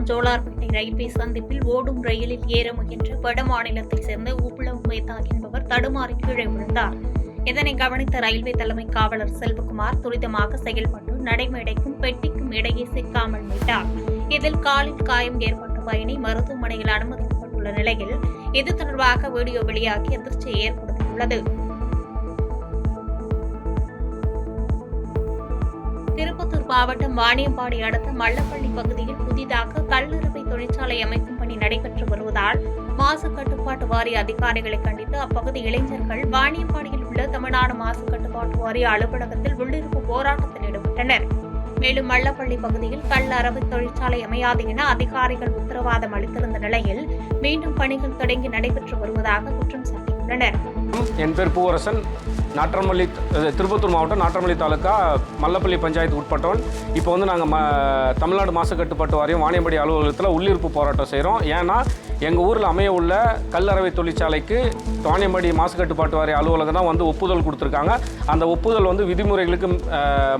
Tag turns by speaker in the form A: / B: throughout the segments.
A: Jolarpettai railway சந்திப்பில் ஓடும் ரயிலில் ஏற முயன்ற வட மாநிலத்தைச் சேர்ந்த உப்ளவ் மேத்தா என்பவர் தடுமாறி கீழே விழுந்தார். இதனை கவனித்த ரயில்வே தலைமை காவலர் செல்வகுமார் துரிதமாக செயல்பட்டு நடைமேடைக்கும் பெட்டிக்கும் இடையே சிக்காமல் மீட்டார். இதில் காலில் காயம் ஏற்பட்ட பயணி மருத்துவமனையில் அனுமதிக்கப்பட்டுள்ள நிலையில் இது தொடர்பாக வீடியோ வெளியாகி அதிர்ச்சியை ஏற்படுத்தியுள்ளது. திருப்பத்தூர் மாவட்டம் வாணியம்பாடி அடுத்த மல்லப்பள்ளி பகுதியில் புதிதாக கல்லறுவை தொழிற்சாலை அமைக்கும் பணி நடைபெற்று வருவதால் மாசு கட்டுப்பாட்டு வாரிய அதிகாரிகளை கண்டித்து அப்பகுதி இளைஞர்கள் வாணியம்பாடியில் உள்ள தமிழ்நாடு மாசு கட்டுப்பாட்டு வாரிய அலுவலகத்தில் உள்ளிருப்பு போராட்டத்தில் ஈடுபட்டனர். மேலும் மல்லப்பள்ளி பகுதியில் கல் அரவை தொழிற்சாலை அமையாது என அதிகாரிகள் உத்தரவாதம் அளித்திருந்த நிலையில் மீண்டும் பணிகள் தொடங்கி நடைபெற்று வருவதாக குற்றம் சாட்டியுள்ளனர்.
B: என் பேர் பூவரசன். நாற்றமல்லி, திருப்பத்தூர் மாவட்டம் நாற்றமல்லி தாலுக்கா மல்லப்பள்ளி பஞ்சாயத்து உட்பட்டவன். இப்போ நாங்கள் தமிழ்நாடு மாசு கட்டுப்பாட்டு வாரியம் வாணியம்பாடி அலுவலகத்தில் உள்ளிருப்பு போராட்டம் செய்கிறோம். ஏன்னா எங்கள் ஊரில் அமைய உள்ள கல்லறவை தொழிற்சாலைக்கு வாணியம்பாடி மாசு கட்டுப்பாட்டு வாரிய அலுவலகம் தான் ஒப்புதல் கொடுத்துருக்காங்க. அந்த ஒப்புதல் விதிமுறைகளுக்கு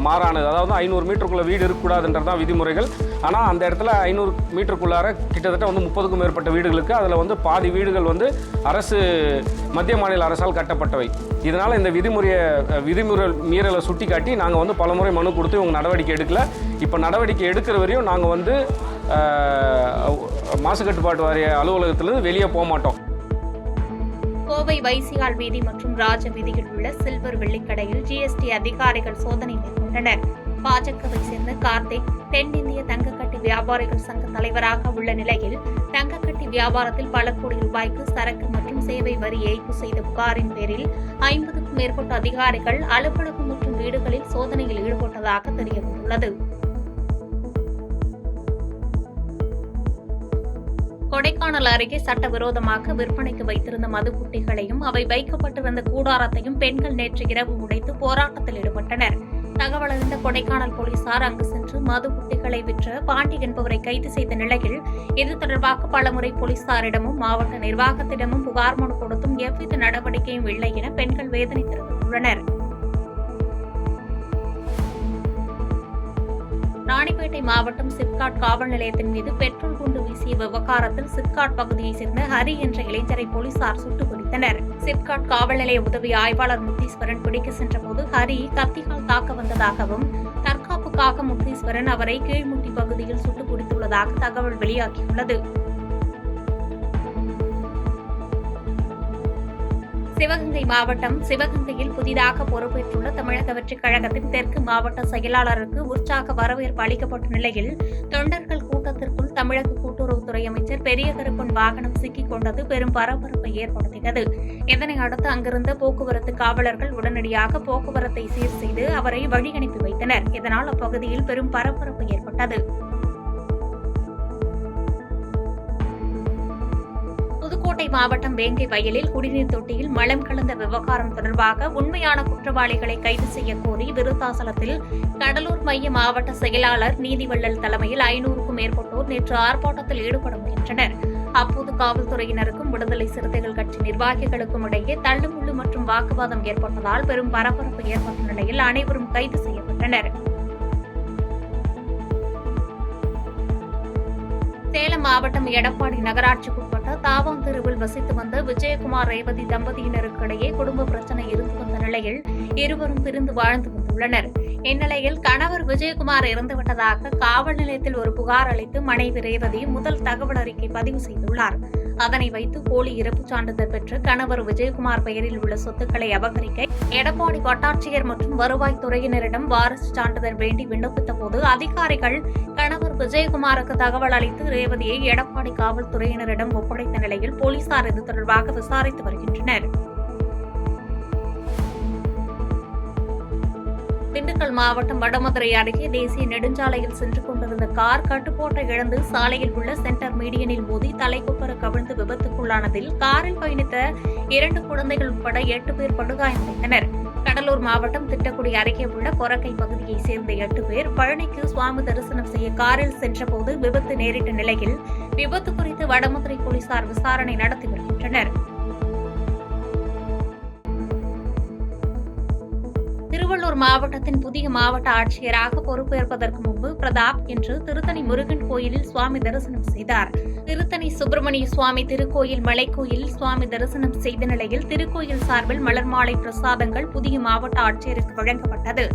B: மாறானது. அதாவது 500 மீட்டருக்குள்ளே வீடு இருக்கக்கூடாதுன்றது தான் விதிமுறைகள். ஆனால் அந்த இடத்துல 500 மீட்டருக்குள்ளார கிட்டத்தட்ட 30க்கும் மேற்பட்ட வீடுகளுக்கு அதில் பாதி வீடுகள் அரசு மத்திய மாநில அரசால் கட்டப்பட்டவை. இதனால் இந்த விதிமுறை மீறலை சுட்டி காட்டி நாங்கள் பலமுறை மனு கொடுத்து இவங்க நடவடிக்கை எடுக்கல. இப்போ நடவடிக்கை எடுக்கிற வரையும் நாங்கள் மாசு கட்டுப்பாட்டு வாரிய அலுவலகத்திலிருந்து வெளியே போக மாட்டோம்.
A: கோவை வைசியால் வீதி மற்றும் ராஜ வீதியில் உள்ள சில்வர் வெள்ளிக்கடையில் ஜிஎஸ்டி அதிகாரிகள் சோதனை மேற்கொண்டனர். பாஜகவை சேர்ந்த கார்த்திக் தென்னிந்திய தங்கக்கட்டி வியாபாரிகள் சங்க தலைவராக உள்ள நிலையில் தங்கக்கட்டி வியாபாரத்தில் பல கோடி ரூபாய்க்கு சரக்கு மற்றும் சேவை வரி ஏய்ப்பு செய்த புகாரின் பேரில் 50க்கும் மேற்பட்ட அதிகாரிகள் அலுவலகம் மற்றும் வீடுகளில் சோதனையில் ஈடுபட்டதாக தெரியவந்துள்ளது. கொடைக்கானல் அருகே சட்டவிரோதமாக விற்பனைக்கு வைத்திருந்த மதுக்குட்டிகளையும் அவை வைக்கப்பட்டிருந்த கூடாரத்தையும் பெண்கள் நேற்று இரவு உடைத்து போராட்டத்தில் ஈடுபட்டனர். தகவல் அறிந்த கொடைக்கானல் போலீசார் அங்கு சென்று மதுக்குட்டிகளை விற்ற பாண்டி என்பவரை கைது செய்த நிலையில் இது தொடர்பாக பலமுறை போலீசாரிடமும் மாவட்ட நிர்வாகத்திடமும் புகார் மனு கொடுத்தும் எவ்வித நடவடிக்கையும் இல்லை என பெண்கள் வேதனை தெரிவித்துள்ளனர். ராணிப்பேட்டை மாவட்டம் சிப்காட் காவல் நிலையத்தின் மீது பெட்ரோல் குண்டு வீசிய விவகாரத்தில் சிப்காட் பகுதியைச் சேர்ந்த ஹரி என்ற இளைஞரை போலீசார் சுட்டுப் பிடித்தனர். சிப்காட் காவல் நிலைய உதவி ஆய்வாளர் முத்தீஸ்வரன் பிடிக்க சென்றபோது ஹரி கத்தியால் தாக்க வந்ததாகவும் தற்காப்புக்காக முத்தீஸ்வரன் அவரை கீழ்முட்டி பகுதியில் சுட்டுப் பிடித்துள்ளதாக தகவல் வெளியாகியுள்ளது. சிவகங்கை மாவட்டம் சிவகங்கையில் புதிதாக பொறுப்பேற்றுள்ள தமிழக வெற்றிக் கழகத்தின் தெற்கு மாவட்ட செயலாளருக்கு உற்சாக வரவேற்பு அளிக்கப்பட்ட நிலையில் தொண்டர்கள் கூட்டத்திற்குள் தமிழக கூட்டுறவுத்துறை அமைச்சர் பெரிய கருப்பன் வாகனம் சிக்கிக் கொண்டது பெரும் பரபரப்பை ஏற்படுத்தியது. இதனை அடுத்து அங்கிருந்த போக்குவரத்து காவலர்கள் உடனடியாக போக்குவரத்தை சீர் செய்து அவரை வழி அனுப்பி வைத்தனர். இதனால் அப்பகுதியில் பெரும் பரபரப்பு ஏற்பட்டது. புதுக்கோட்டை மாவட்டம் வேங்கை வயலில் குடிநீர் தொட்டியில் மலம் கலந்த விவகாரம் தொடர்பாக உண்மையான குற்றவாளிகளை கைது செய்ய கோரி விருத்தாசலத்தில் கடலூர் மைய மாவட்ட செயலாளர் நீதிவள்ளல் தலைமையில் 500க்கும் மேற்பட்டோர் நேற்று ஆர்ப்பாட்டத்தில் ஈடுபட முயன்றனர். அப்போது காவல்துறையினருக்கும் விடுதலை சிறுத்தைகள் கட்சி நிர்வாகிகளுக்கும் இடையே தள்ளுமுள்ளு மற்றும் வாக்குவாதம் ஏற்பட்டதால் பெரும் பரபரப்பு ஏற்பட்ட நிலையில் அனைவரும் கைது செய்யப்பட்டனர். சேலம் மாவட்டம் எடப்பாடி நகராட்சிக்குட்பட்ட தாவாந்தெருவில் வசித்து வந்த விஜயகுமார் ரேவதி தம்பதியினருக்கு இடையே குடும்ப பிரச்சினை இருந்து வந்த நிலையில் இருவரும் பிரிந்து வாழ்ந்து வந்துள்ளனர். இந்நிலையில் கணவர் விஜயகுமார் இறந்துவிட்டதாக காவல் நிலையத்தில் ஒரு புகார் அளித்து மனைவி ரேவதி முதல் தகவல் அறிக்கை பதிவு செய்துள்ளார். அதனை வைத்து போலி இறப்புச் சான்றிதழ் பெற்று கணவர் விஜயகுமார் பெயரில் உள்ள சொத்துக்களை அபகரிக்க எடப்பாடி வட்டாட்சியர் மற்றும் வருவாய்த்துறையினரிடம் வாரிசு சான்றிதழ் வேண்டி விண்ணப்பித்த போது அதிகாரிகள் கணவர் விஜயகுமாருக்கு தகவல் அளித்து ரேவதியை எடப்பாடி காவல்துறையினரிடம் ஒப்படைத்த நிலையில் போலீசார் இது தொடர்பாக விசாரித்து வருகின்றனர். திண்டுக்கல் மாவட்டம் வடமதுரை அருகே தேசிய நெடுஞ்சாலையில் சென்று கொண்டிருந்த கார் கட்டுப்பாட்டை இழந்து சாலையில் உள்ள சென்டர் மீடியனில் மோதி தலைக்குப்புற கவிழ்ந்து விபத்துக்குள்ளானதில் காரில் பயணித்த 2 குழந்தைகள் உட்பட 8 பேர் படுகாயமடைந்தனர். கடலூர் மாவட்டம் திட்டக்குடி அருகே உள்ள கொரக்கை பகுதியைச் சேர்ந்த 8 பேர் பழனிக்கு சுவாமி தரிசனம் செய்ய காரில் சென்றபோது விபத்து நேரிட்ட நிலையில் விபத்து குறித்து வடமதுரை போலீசார் விசாரணை நடத்தி வருகின்றனர். திருவள்ளூர் மாவட்டத்தின் புதிய மாவட்ட ஆட்சியராக பொறுப்பேற்பதற்கு முன்பு பிரதாப் என்று திருத்தணி முருகன் கோயிலில் சுவாமி தரிசனம் செய்தார். திருத்தணி சுப்பிரமணிய சுவாமி திருக்கோயில் மலைக்கோயிலில் சுவாமி தரிசனம் செய்த நிலையில் திருக்கோயில் சார்பில் மலர் மாலை பிரசாதங்கள் புதிய மாவட்ட ஆட்சியருக்கு வழங்கப்பட்டது.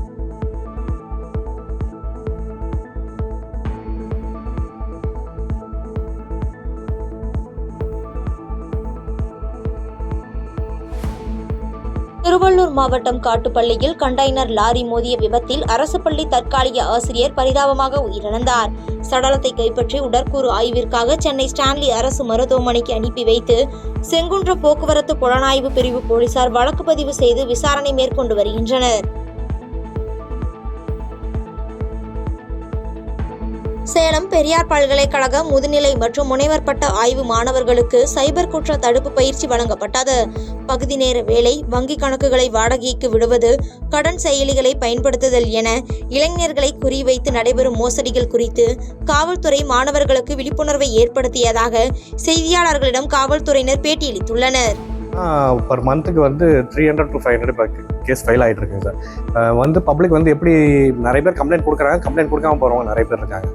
C: திருவள்ளூர் மாவட்டம் காட்டுப்பள்ளியில் கண்டெய்னர் லாரி மோதிய விபத்தில் அரசு பள்ளி தற்காலிக ஆசிரியர் பரிதாபமாக உயிரிழந்தார். சடலத்தை கைப்பற்றி உடற்கூறு ஆய்விற்காக சென்னை ஸ்டான்லி அரசு மருத்துவமனைக்கு அனுப்பி வைத்து செங்குன்றம் போக்குவரத்து புலனாய்வு பிரிவு போலீசார் வழக்கு பதிவு செய்து விசாரணை மேற்கொண்டு வருகின்றனர். சேலம் பெரியார் பல்கலைக்கழக முதுநிலை மற்றும் முனைவர் பட்ட ஆய்வு மாணவர்களுக்கு சைபர் குற்ற தடுப்பு பயிற்சி வழங்கப்பட்டது. பகுதி நேர வேலை, வங்கி கணக்குகளை வாடகைக்கு விடுவது, கடன் செயலிகளை பயன்படுத்துதல் என இளைஞர்களை குறிவைத்து நடைபெறும் மோசடிகள் குறித்து காவல்துறை மாணவர்களுக்கு விழிப்புணர்வை ஏற்படுத்தியதாக செய்தியாளர்களிடம் காவல்துறையினர் பேட்டியளித்துள்ளனர்.
D: பர் மந்த்துக்கு 300 to 500 கேஸ் ஃபைல் ஆகிட்டு இருக்குங்க சார். பப்ளிக் எப்படி நிறைய பேர் கம்ப்ளைண்ட் கொடுக்குறாங்க, கம்ப்ளைண்ட் கொடுக்காம போகிறவங்க நிறைய பேர் இருக்காங்க.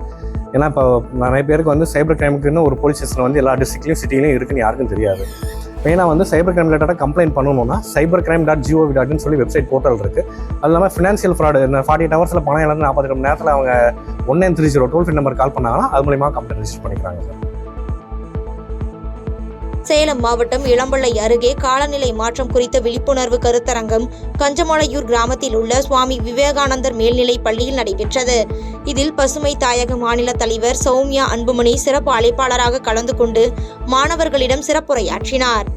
D: ஏன்னா இப்போ நிறைய பேருக்கு சைபர் கிரைமுக்குன்னு ஒரு போலீஸ் ஸ்டேஷன் எல்லா டிஸ்ட்ரிக்ட்லையும் சிட்டிலையும் இருக்குன்னு யாருக்கும் தெரியாது. மெயினாக சைபர் கிரைம் ரிலேட்டடாக கம்ப்ளைண்ட் பண்ணணும்னா cybercrime.gov.in சொல்லி வெப்சைட் போர்ட்டல் இருக்குது. அது இல்லாமல் ஃபினான்ஷியல் ஃப்ராடு 48 ஹவர்ஸில் பணம் இழந்து 40 மணி நேரத்தில் அவங்க 1930 டோல் ஃப்ரீ நம்பர் கால் பண்ணாங்கன்னா அது மூலிமா கம்ப்ளைண்ட் ரிஜிஸ்டர் பண்ணிக்கிறாங்க சார்.
C: சேலம் மாவட்டம் இளம்பிள்ளை அருகே காலநிலை மாற்றம் குறித்த விழிப்புணர்வு கருத்தரங்கம் கஞ்சமலையூர் கிராமத்தில் உள்ள சுவாமி விவேகானந்தர் மேல்நிலைப் பள்ளியில் நடைபெற்றது. இதில் பசுமை தாயக மாநில தலைவர் சௌமியா அன்புமணி சிறப்பு அழைப்பாளராக கலந்து கொண்டு மாணவர்களிடம் சிறப்புரையாற்றினார்.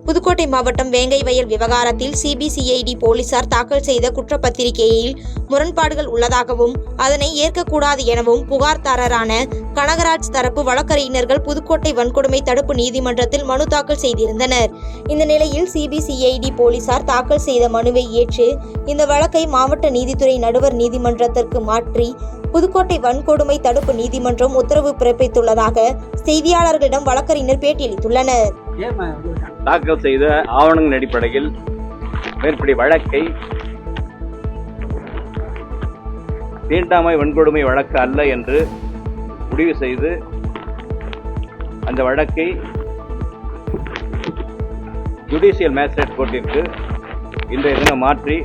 C: புதுக்கோட்டை மாவட்டம் வேங்கை வயல் விவகாரத்தில் சிபிசிஐடி போலீசார் தாக்கல் செய்த குற்றப்பத்திரிகையில் முரண்பாடுகள் உள்ளதாகவும் அதனை ஏற்கக்கூடாது எனவும் புகார்தாரரான கனகராஜ் தரப்பு வழக்கறிஞர்கள் புதுக்கோட்டை வன்கொடுமை தடுப்பு நீதிமன்றத்தில் மனு தாக்கல் செய்திருந்தனர். இந்த நிலையில் சிபிசிஐடி போலீசார் தாக்கல் செய்த மனுவை ஏற்று இந்த வழக்கை மாவட்ட நீதித்துறை நடுவர் நீதிமன்றத்திற்கு மாற்றி புதுக்கோட்டை வன்கொடுமை தடுப்பு நீதிமன்றம் உத்தரவு பிறப்பித்துள்ளதாக செய்தியாளர்களிடம் வழக்கறிஞர் பேட்டியளித்துள்ளனர்.
E: தாக்கல் செய்த ஆவணங்களின் அடிப்படையில் மேற்படி வழக்கை தீண்டாமை வன்கொடுமை வழக்கு அல்ல என்று முடிவு செய்து அந்த வழக்கை ஜுடிஷியல் மேஜிஸ்ட்ரேட் கோர்ட்டிற்கு இன்றைய தினம் மாற்றி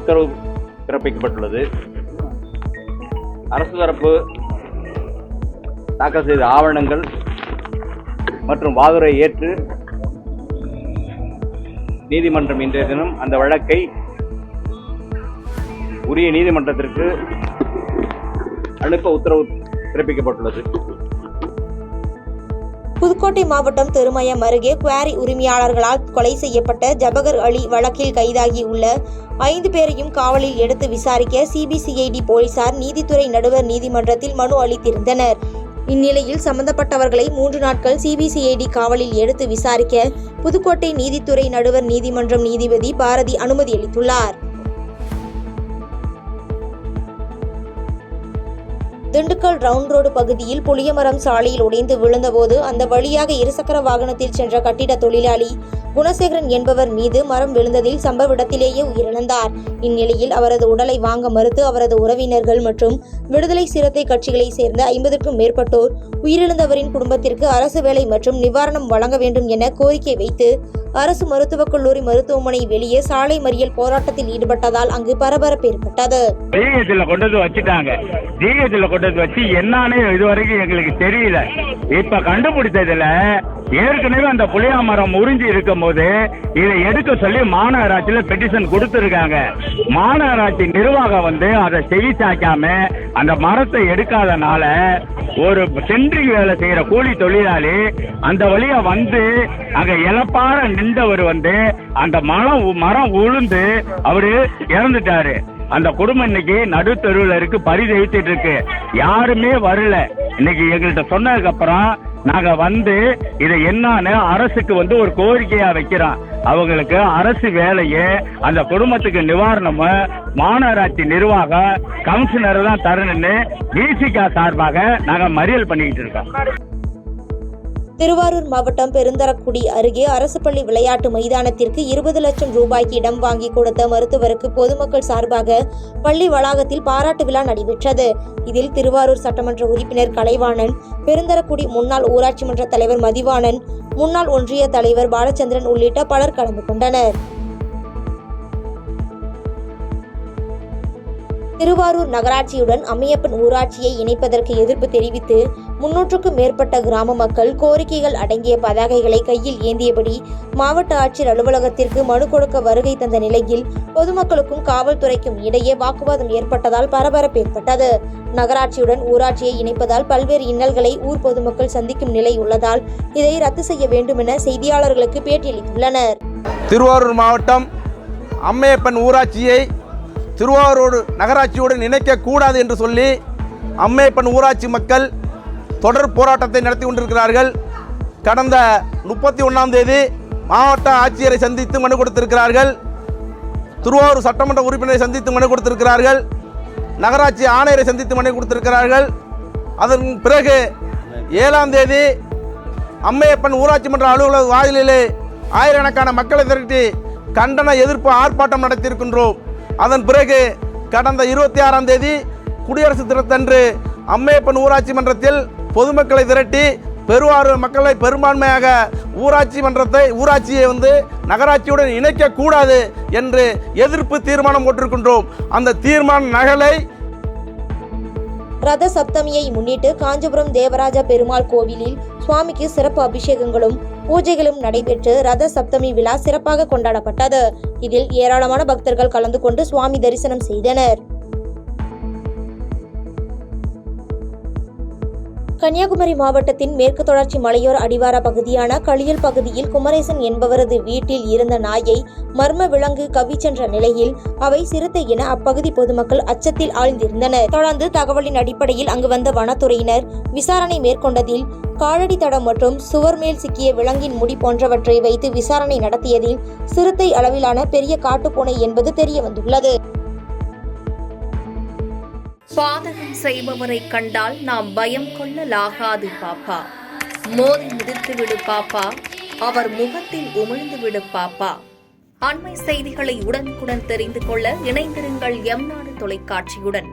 E: உத்தரவு பிறப்பிக்கப்பட்டுள்ளது. அரசு தரப்பு தாக்கல் செய்த ஆவணங்கள் மற்றும் வாதுரை ஏற்று நீதிமன்றம் இன்றைய தினம் அந்த வழக்கை உரிய நீதிமன்றத்திற்கு அனுப்ப உத்தரவு பிறப்பிக்கப்பட்டுள்ளது.
C: புதுக்கோட்டை மாவட்டம் திருமயம் அருகே குவாரி உரிமையாளர்களால் கொலை செய்யப்பட்ட ஜபகர் அலி வழக்கில் கைதாகி உள்ள 5 பேரையும் காவலில் எடுத்து விசாரிக்க சிபிசிஐடி போலீசார் நீதித்துறை நடுவர் நீதிமன்றத்தில் மனு அளித்திருந்தனர். இந்நிலையில் சம்பந்தப்பட்டவர்களை 3 நாட்கள் சிபிசிஐடி காவலில் எடுத்து விசாரிக்க புதுக்கோட்டை நீதித்துறை நடுவர் நீதிமன்றம் நீதிபதி பாரதி அனுமதி அளித்துள்ளார். திண்டுக்கல் ரவுண்ட் ரோடு பகுதியில் புளியமரம் சாலையில் உடைந்து விழுந்தபோது அந்த வழியாக இருசக்கர வாகனத்தில் சென்ற கட்டிட தொழிலாளி குணசேகரன் என்பவர் மீது மரம் விழுந்ததில் சம்பவ இடத்திலேயே உயிரிழந்தார். இந்நிலையில் அவரது உடலை வாங்க மறுத்து அவரது உறவினர்கள் மற்றும் விடுதலை சிறுத்தை கட்சிகளை சேர்ந்த 50க்கும் மேற்பட்டோர் உயிரிழந்தவரின் குடும்பத்திற்கு அரசு வேலை மற்றும் நிவாரணம் வழங்க வேண்டும் என கோரிக்கை வைத்து அரசு மருத்துவக் கல்லூரி மருத்துவமனை வெளியே சாலை மறியல் போராட்டத்தில் ஈடுபட்டதால் அங்கு பரபரப்பு ஏற்பட்டது.
F: கொண்டு வச்சு என்னன்னு இதுவரைக்கும் எங்களுக்கு தெரியல. இப்ப கண்டுபிடித்ததுல ஏற்கனவே அந்த புளியா மரம் உறிஞ்சி இருக்கும் போது இதை எடுக்க சொல்லி மாநகராட்சியில பெட்டிஷன் கொடுத்திருக்காங்க. மாநகராட்சி நிர்வாகம் அதை செவிசாக்காம அந்த மரத்தை எடுக்காதனால ஒரு சென்ட்ரிங் வேலை செய்யற கூலி தொழிலாளி அந்த வழியா அங்க இழப்பார நின்றவர் அந்த மரம் உளுந்து அவரு இறந்துட்டாரு. அந்த குடும்பம் இன்னைக்கு நடுத்தருவில் இருக்கு, பரிதவித்துட்டு இருக்கு. யாருமே வரல. இன்னைக்கு எங்கள்கிட்ட சொன்னதுக்கு அப்புறம் நாங்க இதை என்னன்னு அரசுக்கு ஒரு கோரிக்கையா வைக்கிறோம். அவங்களுக்கு அரசு வேலையை அந்த குடும்பத்துக்கு நிவாரணம் மாநகராட்சி நிர்வாகம் கமிஷனர் தான் தரணும்னு விசிகா சார்பாக நாங்க மறியல் பண்ணிக்கிட்டு இருக்கோம்.
C: திருவாரூர் மாவட்டம் பெருந்தரக்குடி அருகே அரசு பள்ளி விளையாட்டு மைதானத்திற்கு 20 லட்சம் ரூபாய்க்கு இடம் வாங்கி கொடுத்த மருத்துவருக்கு பொதுமக்கள் சார்பாக பள்ளி வளாகத்தில் பாராட்டு விழா நடைபெற்றது. இதில் திருவாரூர் சட்டமன்ற உறுப்பினர் கலைவாணன், பெருந்தரக்குடி முன்னாள் ஊராட்சி மன்ற தலைவர் மதிவாணன், முன்னாள் ஒன்றிய தலைவர் பாலச்சந்திரன் உள்ளிட்ட பலர் கலந்து கொண்டனர். திருவாரூர் நகராட்சியுடன் அம்மையப்பன் ஊராட்சியை இணைப்பதற்கு எதிர்ப்பு தெரிவித்து 300க்கும் மேற்பட்ட கிராம மக்கள் கோரிக்கைகள் அடங்கிய பதாகைகளை கையில் ஏந்தியபடி மாவட்ட ஆட்சியர் அலுவலகத்திற்கு மனு கொடுக்க வருகை தந்த நிலையில் பொதுமக்களுக்கும் காவல்துறைக்கும் இடையே வாக்குவாதம் ஏற்பட்டதால் பரபரப்பு ஏற்பட்டது. நகராட்சியுடன் ஊராட்சியை இணைப்பதால் பல்வேறு இன்னல்களை ஊர் பொதுமக்கள் சந்திக்கும் நிலை உள்ளதால் இதை ரத்து செய்ய வேண்டும் என செய்தியாளர்களுக்கு பேட்டியளித்துள்ளனர்.
G: திருவாரூர் மாவட்டம் அம்மையப்பன் ஊராட்சியை திருவாரூர் நகராட்சியுடன் இணைக்கக்கூடாது என்று சொல்லி அம்மையப்பன் ஊராட்சி மக்கள் தொடர் போராட்டத்தை நடத்தி கொண்டிருக்கிறார்கள். கடந்த 31ஆம் தேதி மாவட்ட ஆட்சியரை சந்தித்து மனு கொடுத்திருக்கிறார்கள். திருவாரூர் சட்டமன்ற உறுப்பினரை சந்தித்து மனு கொடுத்திருக்கிறார்கள். நகராட்சி ஆணையரை சந்தித்து மனு கொடுத்திருக்கிறார்கள். அதன் பிறகு 7ஆம் தேதி அம்மையப்பன் ஊராட்சி மன்ற அலுவலக வாயிலிலே ஆயிரக்கணக்கான மக்களை திரட்டி கண்டன எதிர்ப்பு ஆர்ப்பாட்டம் நடத்தியிருக்கின்றோம். அதன் பிறகு கடந்த 26ஆம் தேதி குடியரசு தினத்தன்று அம்மையப்பன் ஊராட்சி மன்றத்தில் பொதுமக்களை திரட்டி பெருவாரூர் மக்களை பெரும்பான்மையாக ஊராட்சியை நகராட்சியுடன் இணைக்கக்கூடாது என்று எதிர்ப்பு தீர்மானம் போட்டிருக்கின்றோம். அந்த தீர்மான நகலை
C: ரத சப்தமியை முன்னிட்டு காஞ்சிபுரம் தேவராஜ பெருமாள் கோவிலில் சுவாமிக்கு சிறப்பு அபிஷேகங்களும் பூஜைகளும் நடைபெற்று ரத சப்தமி விழா சிறப்பாக கொண்டாடப்பட்டது. இதில் ஏராளமான பக்தர்கள் கலந்து கொண்டு சுவாமி தரிசனம் செய்தனர். கன்னியாகுமரி மாவட்டத்தின் மேற்கு தொடர்ச்சி மலையோர அடிவார பகுதியான களியல் பகுதியில் குமரேசன் என்பவரது வீட்டில் இருந்த நாயை மர்ம விலங்கு கவ்விச் சென்ற நிலையில் அவை சிறுத்தை என அப்பகுதி பொதுமக்கள் அச்சத்தில் ஆழ்ந்திருந்தனர். தொடர்ந்து தகவலின் அடிப்படையில் அங்கு வந்த வனத்துறையினர் விசாரணை மேற்கொண்டதில் காலடி தடம் மற்றும் சுவர் மேல் சிக்கிய விலங்கின் முடி போன்றவற்றை வைத்து விசாரணை நடத்தியதில் சிறுத்தை அளவிலான பெரிய காட்டுப்பூனை என்பது தெரிய வந்துள்ளது.
A: பாதகம் செய்பவரை கண்டால் நாம் பயம் கொள்ளலாகாது பாப்பா. மோதி மிதித்து விடு பாப்பா, அவர் முகத்தில் உமிழ்ந்து விடு பாப்பா. அண்மை செய்திகளை உடனுக்குடன் தெரிந்து கொள்ள இணைந்திருங்கள் எம் நாடு தொலைக்காட்சியுடன்.